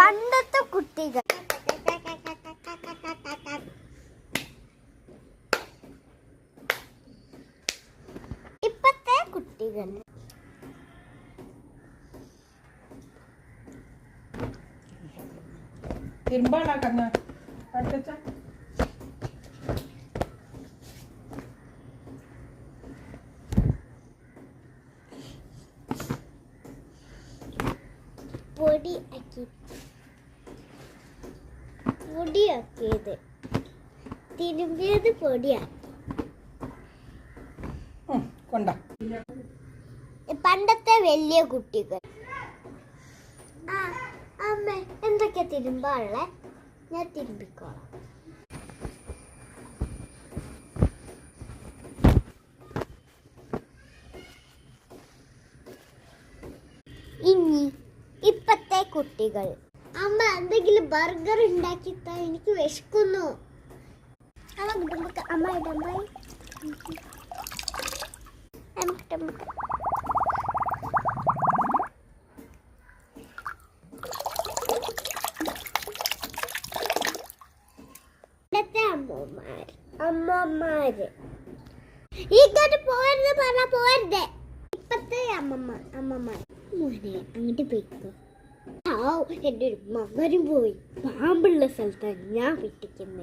പണ്ടത്തെ കുട്ടികൾ ഇപ്പത്തെ കുട്ടികൾ തിരുമ്പാനാക്കുന്ന പൊടിയാക്കിയത് തിരുമ്പിയത് പൊടിയാക്കി കൊണ്ട പണ്ടത്തെ വലിയ കുട്ടികൾ. അമ്മ എന്തൊക്കെയാ തിരുമ്പാളെ? ഞാൻ തിരുമ്പിക്കോളാം. ഇനി ഇപ്പത്തെ കുട്ടികൾ. അമ്മ എന്തെങ്കിലും ബർഗർ ഉണ്ടാക്കിത്താ, എനിക്ക് വിശക്കുന്നു. അമ്മ അമ്മമാര് ഇങ്ങോട്ട് പോരുത് പറഞ്ഞ പോരുത്. ഇപ്പത്തെ അമ്മമാർ മോനെ അങ്ങോട്ട് പോയിക്കോ. എന്റെ ഒരു മകനും പോയി. പാമ്പുള്ള സ്ഥലത്താണ് ഞാൻ പിടിക്കുന്നത്.